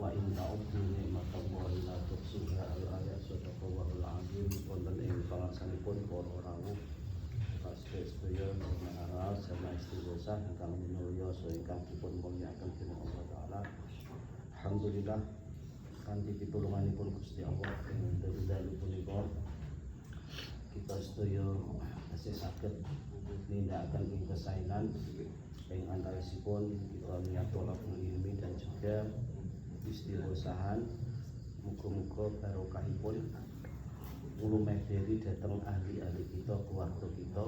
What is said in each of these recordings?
wa in ta'uddu ni'matallahi la tuhsuha al-ayat sadaqallahul azim. Wonten ing salahsanipun para rawuh sedaya semaras sama istighosah ingkang minulya saha ingkang dipun mulyakaken dening Allah taala. Alhamdulillah kanthi pitulunganipun Gusti Allah ing dalu punika kita sedaya tasih saged nindakaken ing kesainan ing antawisipun kita niat tolakul ilmi dan juga istighosahan. Muga-muga barokahipun ulumeh diri dhateng ahli-ahli kita, keluarga kita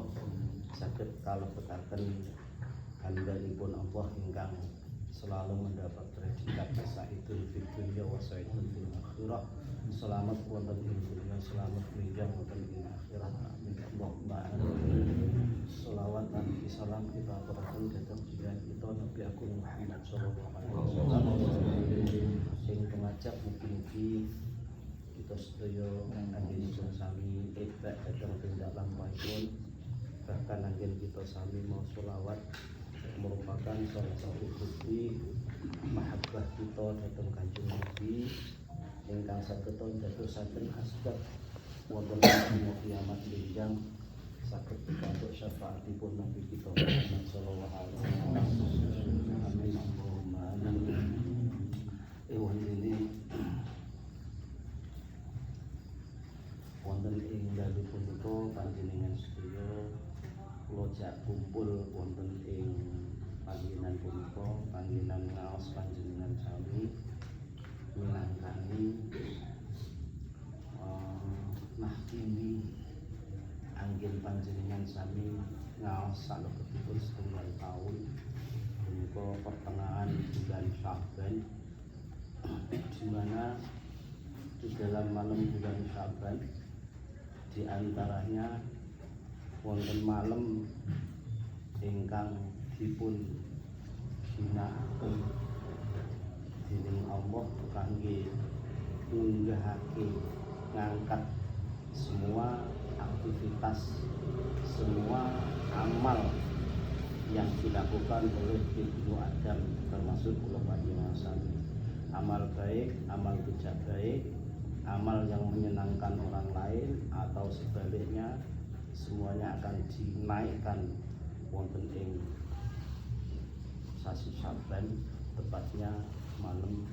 saged kalebetaken handhanipun Allah ingkang selalu mendapat predikat saidul fid dunya wa saidul fil akhirah. Selamat wonten ing dunya, selamat minjang wonten ing akhirat. Amin Allahumma amin. Shalawat dan salam kita aturaken dhateng junjungan kita Nabi Agung Muhammad sallallahu alaihi wasallam. Sing pengajak mugi-mugi kita sedaya anggenipun sami ibadah dhateng tindak lampahipun, bahkan anggen kita sami mau sholawat merupakan salah satu bukti mahabbah kita dhateng Kanjeng Nabi ingkang saged dadosaken asbab wonten ing kiamat benjang saged pikantuk syafaatipun Nabi kita Muhammad sallallahu alaihi wasallam. Amin Allahumma amin. Ini wonten ing dalu punika panjenengan sedaya kula jak kumpul wonten ing panggenan punika, panggenan ngaos panjenengan sami minangkani nahkini anggen panjenengan sami ngaos salebetipun setunggal taun punika pertengahan bulan Sya'ban, di mana di dalam malam bulan Sya'ban di antaranya wonten malam ingkang dipun ginakaken dening Allah kangge ngunggahake ngangkat semua aktivitas, semua amal yang dilakukan oleh Ibnu Adam termasuk kula panjenengan sami. Amal baik, amal tidak baik, amal yang menyenangkan orang lain atau sebaliknya, semuanya akan dinaikkan wonten ing sasi Sya'ban, tepatnya malam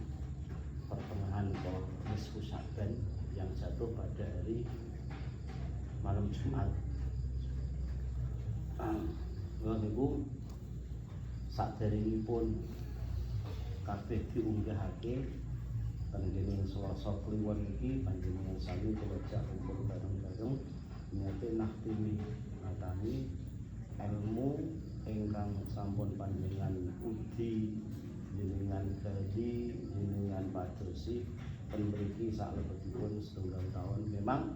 pertengahan atau nisfu Sya'ban yang jatuh pada hari malam Jumat. Niku saderengipun kabeh diunggahake panjenengan Selasa kliwon iki panjenengan sami kula jak kumpul bareng-bareng nyate nahtimi matani ilmu ingkang sampun panjenengan uji, jenengan gaji, jenengan padosi penriki salebetipun setunggal tahun. Memang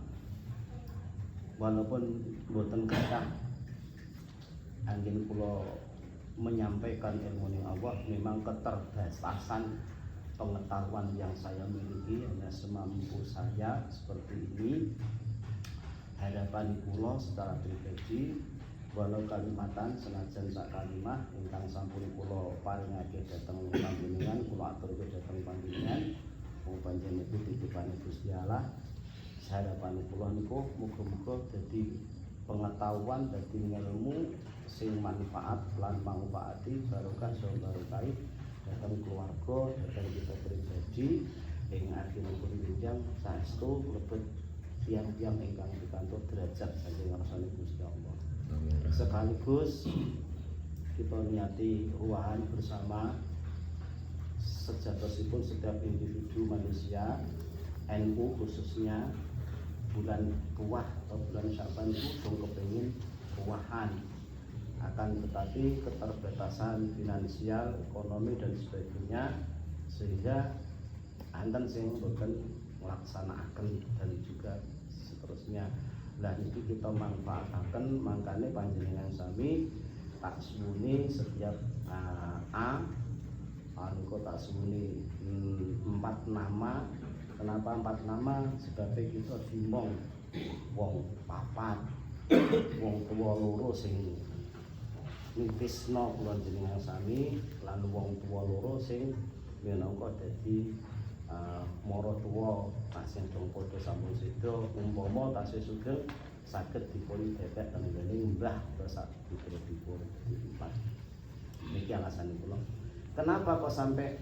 walaupun boten kathah anggen kula menyampaikan ilmu Allah, memang keterbatasan pengetahuan yang saya miliki hanya semampu saya seperti ini. Harapan kula secara pribadi walau kalimatan senajan sak kalimah ingkang sampun kula paringake dhateng panjenengan, kula aturke dhateng panjenengan wong panjenengan itu titipane Gusti Allah. Harapan kula niku muga-muga dadi pengetahuan, dadi ilmu sing manfaat lan manfaati barokah saha barokai dhateng keluarga, dhateng kita pribadi ing akhiripun benjang saestu lebet tiang-tiang ingkang pikantuk derajat saking ngarsane Gusti Allah. Sekaligus kita niati ruahan bersama sejatosipun setiap individu manusia, NU khususnya bulan puah atau bulan Sya'ban itu dong kepengin puahan, akan tetapi keterbatasan finansial, ekonomi dan sebagainya sehingga anten sing boten melaksanakan dan juga seterusnya. Lah itu kita manfaataken, mangkane panjenengan sami tak suwuni setiap niku tak suwuni 4 nama. Kenapa 4 nama? Sebabnya kita dimong wong 4, wong tuwa 2 sing nipisna kula jenengan sami lan wong tuwa 2 sing minangka dadi mara tuwa tasih dong padha sampun seda umpama tasih sugeng saged dipun depek tenggeling mbah sak putra-putra empat. Niki alasan kula. Kenapa kok sampai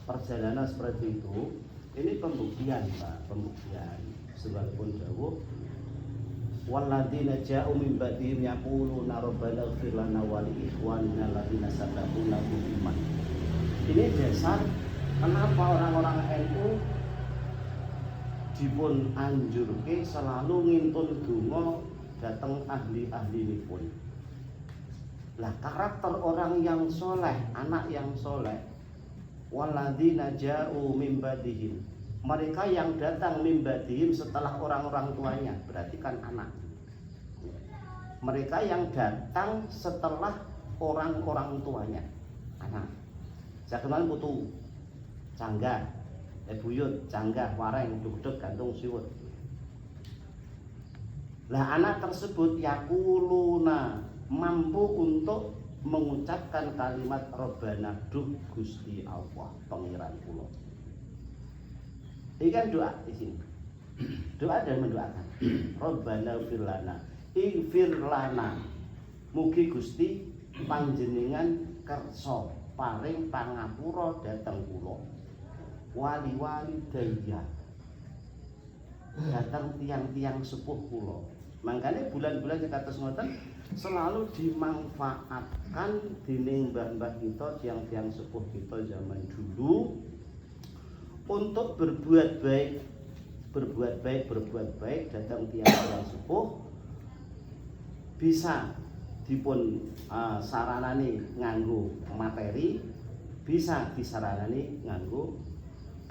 perjalanan seperti itu? Ini pembuktian, Pak, pembuktian. Sebalikpun dawuh walladzina ja'u min ba'dihim yaquluna rabbana ighfir lana wa li ikhwanina alladziina sabaquna bil iman. Ini dasar kenapa orang-orang NU dipun anjurke selalu ngintun donga dateng ahli-ahlinipun. Lah karakter orang yang soleh, anak yang soleh, walladzina ja'u min ba'dihim, mereka yang datang min ba'dihim setelah orang-orang tuanya, berarti kan anak. Mereka yang datang setelah orang-orang tuanya, anak. Jakeman putu, canggah, buyut, canggah, wareng, dugdeg, gantung siwut. Lah anak tersebut yakuluna, mampu untuk mengucapkan kalimat Rabbana, duh Gusti Allah pangeran kula. Ini kan doa di sini. Doa dan mendoakan. Rabbana ighfir lana, ighfir lana. Mugi Gusti panjenengan kersa paring pangapura dhateng kula. Wali-wali daya. Datang tiang-tiang sepuh kula. Makanya bulan-bulan kados ngoten selalu dimanfaatkan dening mbah-mbah kita, tiang-tiang sepuh kita zaman dulu untuk berbuat baik datang tiang-tiang sepuh bisa dipun saranani nganggo materi, bisa disaranani nganggo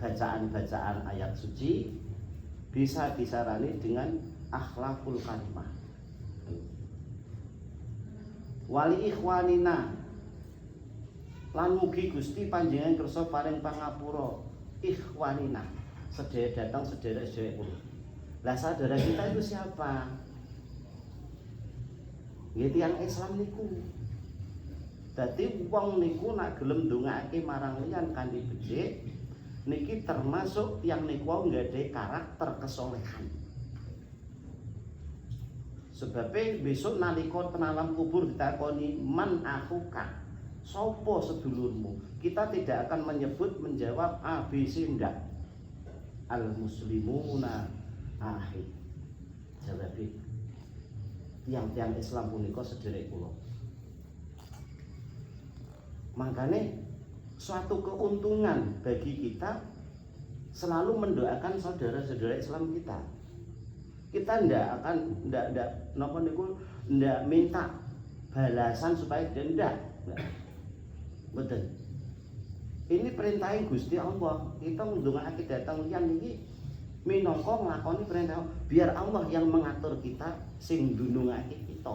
bacaan-bacaan ayat suci, bisa disarani dengan akhlakul karimah. Wali ikhwanina, lan mugi Gusti panjenengan kersa paring pangapura ikhwanina, sedherek datang sedherek kula. Lah saudara kita itu siapa? Nggih tiyang Islam niku. Dadi wong niku nak gelem ndongaake marang liyan kanthi becik niki termasuk yang niku nggadahi karakter kesolehan. Sebabnya besok nalika ten alam kubur ditakoni man akhuka, sapa sedulurmu, kita tidak akan menjawab A, B, C, ndak. Al muslimuna ahid. Jawabi tiang-tiang Islam punika sedherek kula. Makanya suatu keuntungan bagi kita selalu mendoakan saudara-saudara Islam kita. Kita ndak minta balasan supaya dia ndak. Betul. Ini perintahnya Gusti Allah. Kita ndongaake datang liyan iki minangka nglakoni perintah biar Allah yang mengatur kita sing ndunungake kita.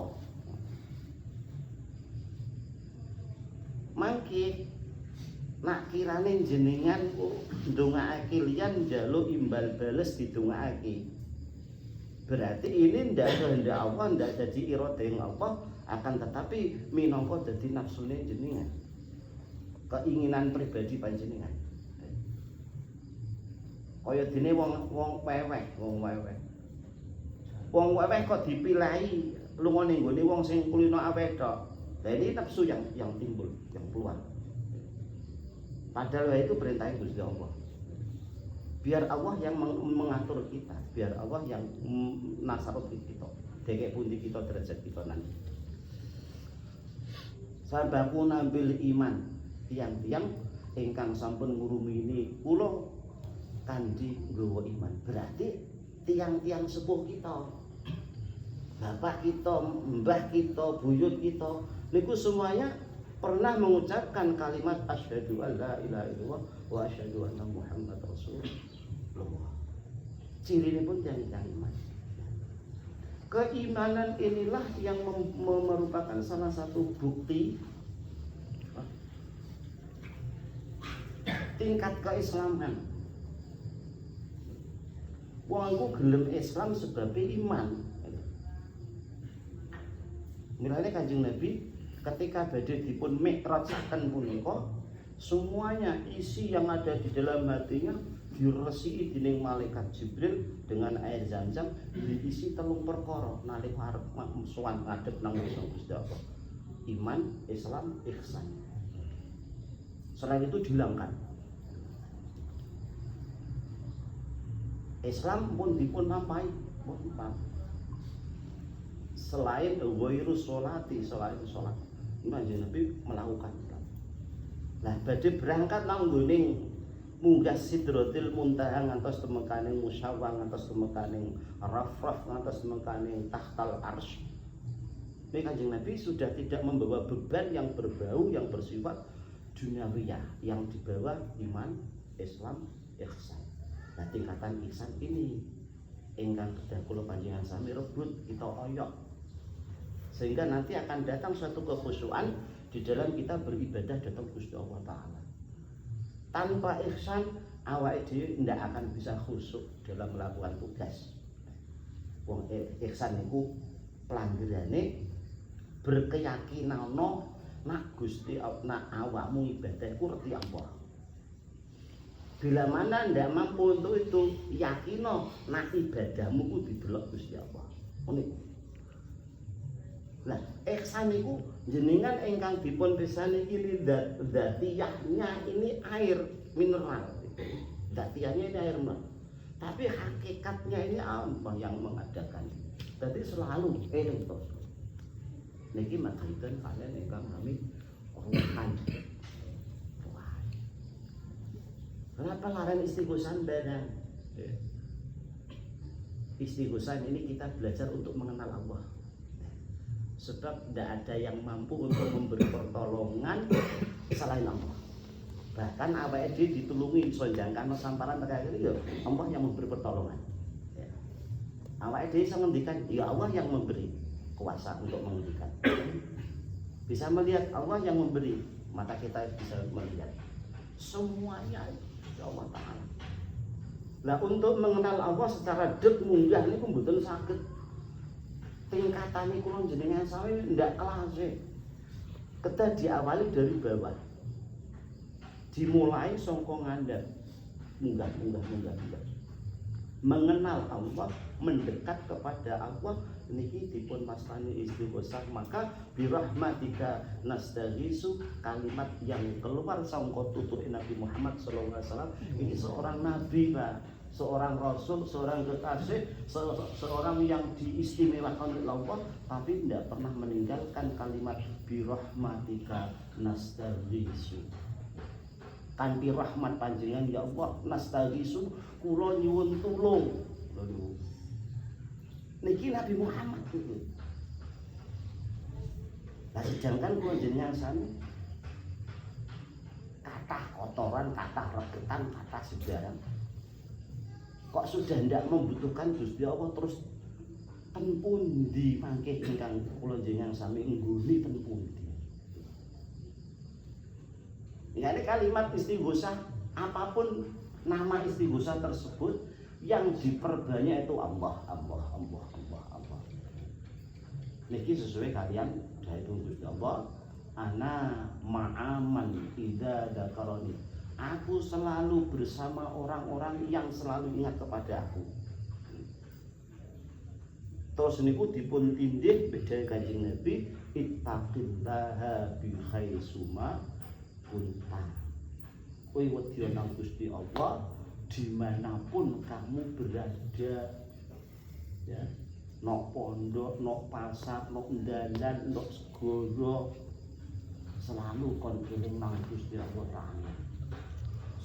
Mangke nak kirane jenengan ndongaake liyan njaluk imbal bales didongaake. Berarti ini ndak kehendak Allah, ndak jadi irodah Allah, akan tetapi minangka dadi nafsune jenengan, keinginan pribadi panjenengan. Kaya dene wong weweh kok dipilahi lunga ning gone wong sing kulino awet tok. Lah ini nafsu yang timbul, yang keluar. Padahal itu perintahnya Gusti Allah. Biar Allah yang mengatur kita, biar Allah yang nasarut kita, dekek pundi kita derajat kita nanti. Sabaquna bil iman, tiang-tiang ingkang sampun ngurumini kula kanthi nggawa iman. Berarti tiang-tiang sepuh kita, bapak kita, mbah kita, buyut kita, niku semuanya pernah mengucapkan kalimat asyhadu an la ilaha illallah wa asyhadu anna Muhammad Rasulullah. Ciri ini pun tiang-tiang iman. Keimanan inilah yang merupakan salah satu bukti tingkat keislaman. Wong aku gelem Islam sebab iman. Mulane Kanjeng Nabi ketika badhe dipun mi'rajaken punika, semuanya isi yang ada di dalam hatinya diresiki dening malaikat Jibril dengan air Zam-Zam diisi 3 perkara nalika arep sowan ngadhep nang Gusti Allah. Iman, Islam, ihsan. Selain itu dihilangkan. Islam pun dipun lampahi, selain ghairu sholati, selain sholat. Kanjeng Nabi melakukan Islam. Lah badhe berangkat nang nggoning munggah Sidratil Muntaha ngantos temekaning Musyawwah ngantos temekaning Rafraf ngantos temekaning Tahtal Arsy. Ini Kanjeng Nabi sudah tidak membawa beban yang berbau yang bersifat duniawiyah, yang dibawa iman, Islam, ihsan. Nah tingkatan ihsan ini ingkang kedah kula panjenengan sami rebut kita oyok. Sehingga nanti akan datang suatu kekhusyuan di dalam kita beribadah datang Gusti Allah Ta'ala. Tanpa ihsan, awake dhewe ndak akan bisa khusyuk dalam melakukan tugas. Wong ihsan niku pelanggerane berkeyakinanno nak Gusti nak awakmu ibadah iku reti Allah. Bila mana ndak mampu untuk itu, yakino nak ibadahmu ku didelok Gusti Allah. Ngono. Lah, ihsan niku jenengan ingkang dipun pisani iki dzatiyahnya ini air mineral. Dzatiyahnya ini air mineral. Tapi hakikatnya ini apa yang mengadakan? Jadi selalu eling to. Niki maksudipun kalian ingkang nami ruhan. Kenapa larang istighosan barang? Istighosan ini kita belajar untuk mengenal Allah. Sebab tidak ada yang mampu untuk memberi pertolongan selain Allah. Bahkan awake dhewe ditulungi sonjangkan samparan terkait itu ya Allah yang memberi pertolongan. Ya. Awake dhewe iso ngendikan ya Allah yang memberi kuasa untuk menghentikan. Bisa melihat Allah yang memberi, mata kita bisa melihat semuanya ya Allah Ta'ala. Nah untuk mengenal Allah secara dek munggah ini mboten saged. Tingkatane kula jenengan sawi ndak kelas e. Kita diawali dari bawah. Dimulai saka ngandhap. Munggah. Mengenal Allah, mendekat kepada Allah niki dipun mastani istighosah, maka birahmatika nastaghisu, kalimat yang keluar saka tutur Nabi Muhammad sallallahu alaihi wasallam ini seorang nabi, Pak. Seorang rasul, seorang kekasih, seorang yang diistimewakan oleh Allah, tapi tidak pernah meninggalkan kalimat birahmatika nastaghisu. Kanthi rahmat panjenengan ya Allah nastaghisu, kula nyuwun tulung. Lho. Niki Nabi Muhammad itu. Lah sedangkan kula jenengan sami kathah kotoran, kathah regetan, kathah sejarah. Kok sudah tidak membutuhkan Gusti Allah terus ten pundi mangke ingkang kula jenengan sami ngguni ten pundi. Ya ini kalimat istighosah apapun nama istighosah tersebut yang diperbanyak itu Allah. Niki sesuai kalian dari Gusti Allah. Ana ma'aman idza dzakarani. Aku selalu bersama orang-orang yang selalu ingat kepada aku. Terus niku dipun tindih bedha Kanjeng Nabi ittaqillaha bi khaisuma kunta. Kowe wedi nang Gusti Allah dimanapun kamu berada. Ya. Nok pondok, nok pasar, nok dalan, nok segara selalu kon eling nang Gusti Allah Ta'ala.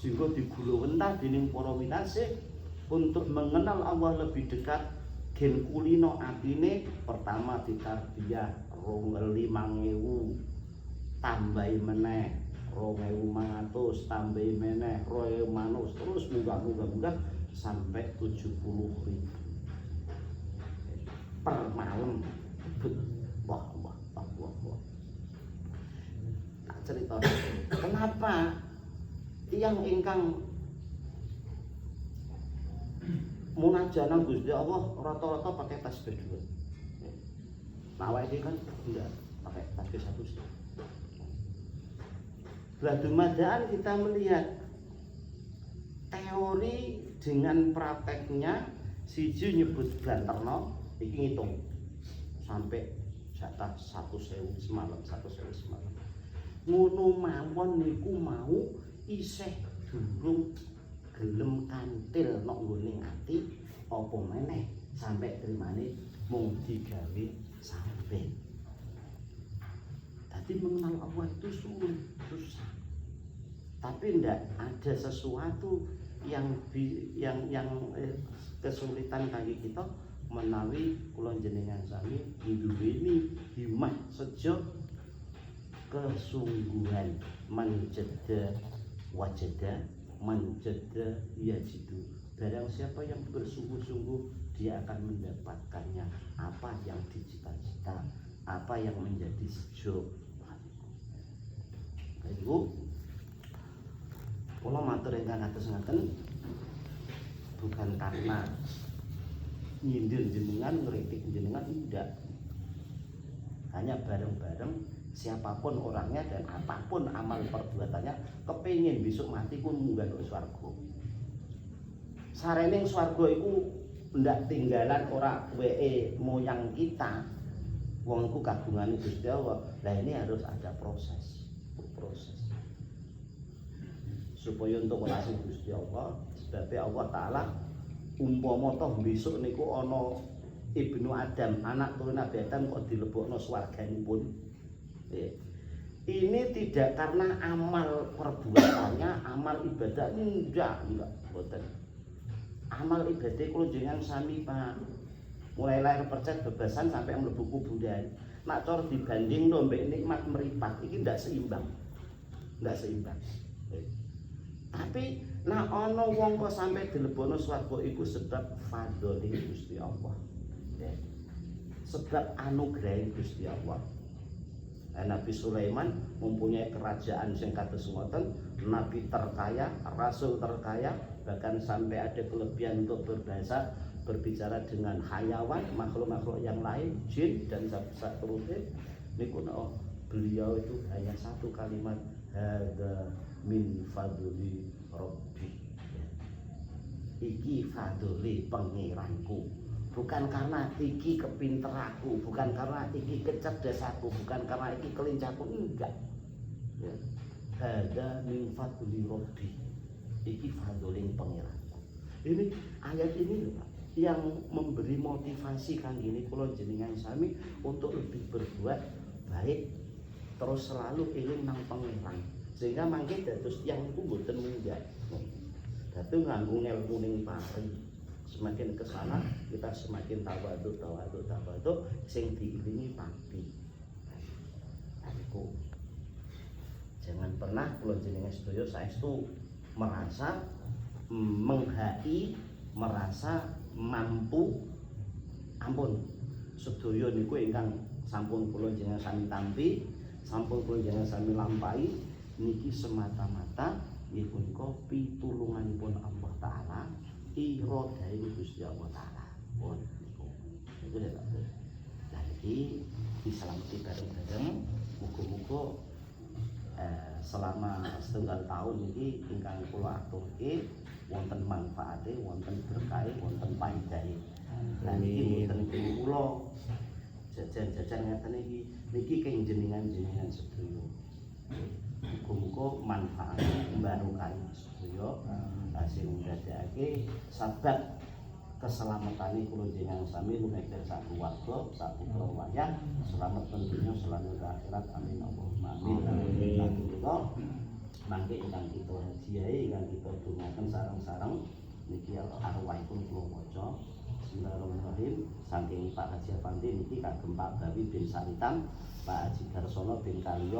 Sehingga digulawentah dening para winasih untuk mengenal Allah lebih dekat gen kulino atine pertama ditarbiyah 5.000 tambahi meneh 2.500 tambahi meneh 2.000 terus munggah sampai 70.000 per malam. Wah. Tak cerita. Kenapa tiyang ingkang munajat Gusti Allah rata-rata pakai tasbih 2. Nah, awake kan enggak pakai tasbih 1. Lah dumadaan kita melihat teori dengan prakteknya siji nyebut Banterno iki ngitung sampai jatah 1.000 semalam ngono mawon niku mau isih durung gelem kantil nok nggone ati apa meneh sampai trimane mung digawe sampai. Tadi mengenal Allah itu susah. Tapi ndak ada sesuatu yang kesulitan kaki kita menawi kula jenengan sami nduweni himmah sejo kesungguhan manjada wajada manjada yajidu. Barang siapa yang bersungguh-sungguh dia akan mendapatkannya apa yang dicita-cita, apa yang menjadi sejo. Ibu kula matur ingkang kados ngaten bukan karena nyindir jenengan, ngeritik jenengan, tidak. Hanya bareng-bareng siapapun orangnya dan apapun amal perbuatannya kepingin besok mati pun munggah ke swarga. Sarene swarga iku ndak tinggalan ora weke moyang kita. Wong iku kagungane Gusti Allah. Lah ini harus ada proses. Supaya untuk welasi Gusti Allah, sebabnya Allah Ta'ala umpama toh besok niku ana Ibnu Adam, anak turun Nabi Adam kok dilebokno swarganipun. Ini tidak karena amal perbuatannya, amal ibadah enggak boten. Amal ibadah kula jenengan sami Pak. Mulai lahir percet bebasan sampai mlebu kuburan. Nak cor dibanding lho mbek nikmat meripat iki ndak seimbang. Tapi nah ana wong kok sampai dilebokno swarga iku sebab fadhole Gusti Allah. Sebab anugerah Gusti Allah. Nabi Sulaiman mempunyai kerajaan yang kados ngoten, nabi terkaya, rasul terkaya, bahkan sampai ada kelebihan untuk berbahasa, berbicara dengan hayawan, makhluk-makhluk yang lain, jin dan seterusnya. Niku beliau itu hanya satu kalimat, hadza min fadli rabbi. Iki fadli pangeranku. Bukan karena iki kepinteraku, bukan karena iki kecerdasaku, bukan karena iki kelincaku, enggak. Ya. Hadza min fadli rabbi. Iki fadli pangeranku. Ini ayat ini loh, Pak, yang memberi motivasi kan ini kula jenengan sami untuk lebih berbuat baik, terus selalu eling nang pangeran. Sehingga mangke dados yang iku mboten munggah. Dadi nganggo ilmu ning pari. Semakin ke sana kita semakin tawadhu sing diiringi pati. Aku jangan pernah kula jenengan sedaya saestu merasa menghai, merasa mampu. Ampun, sedaya niku ingkang sampun kula jenengan sami tampi, sampun kula jenengan sami lampahi niki semata-mata nggih punika pitulunganipun Allah Ta'ala, iradahipun Gusti Allah Ta'ala. Pun niku. Niku lho Pak. Lah iki diselamati bareng-bareng, muga-muga selama setengah tahun ini ingkang kula aturke wonten manfaate, wonten berkahe, wonten paedahe. Lah niki mboten kula jajan-jajan ngeten iki, niki keng jenengan sedaya. Muga-muga manfaat barokah sedaya sing ndadekake sabab keselamatane kula jenengan sami lumeker sak keluarga, sak putra wayah, selamat tentunya selamat akhirat. Amin Allahumma amin. Mangke ingkang kita hadiahi, ingkang kita dongaken sareng-sareng niki arwahipun kula waca. Bismillahirrahmanirrahim. Saking Pak Haji Afandi niki kagem Pak Bawi bin Saritan, Pak Haji Darsono bin Kalio.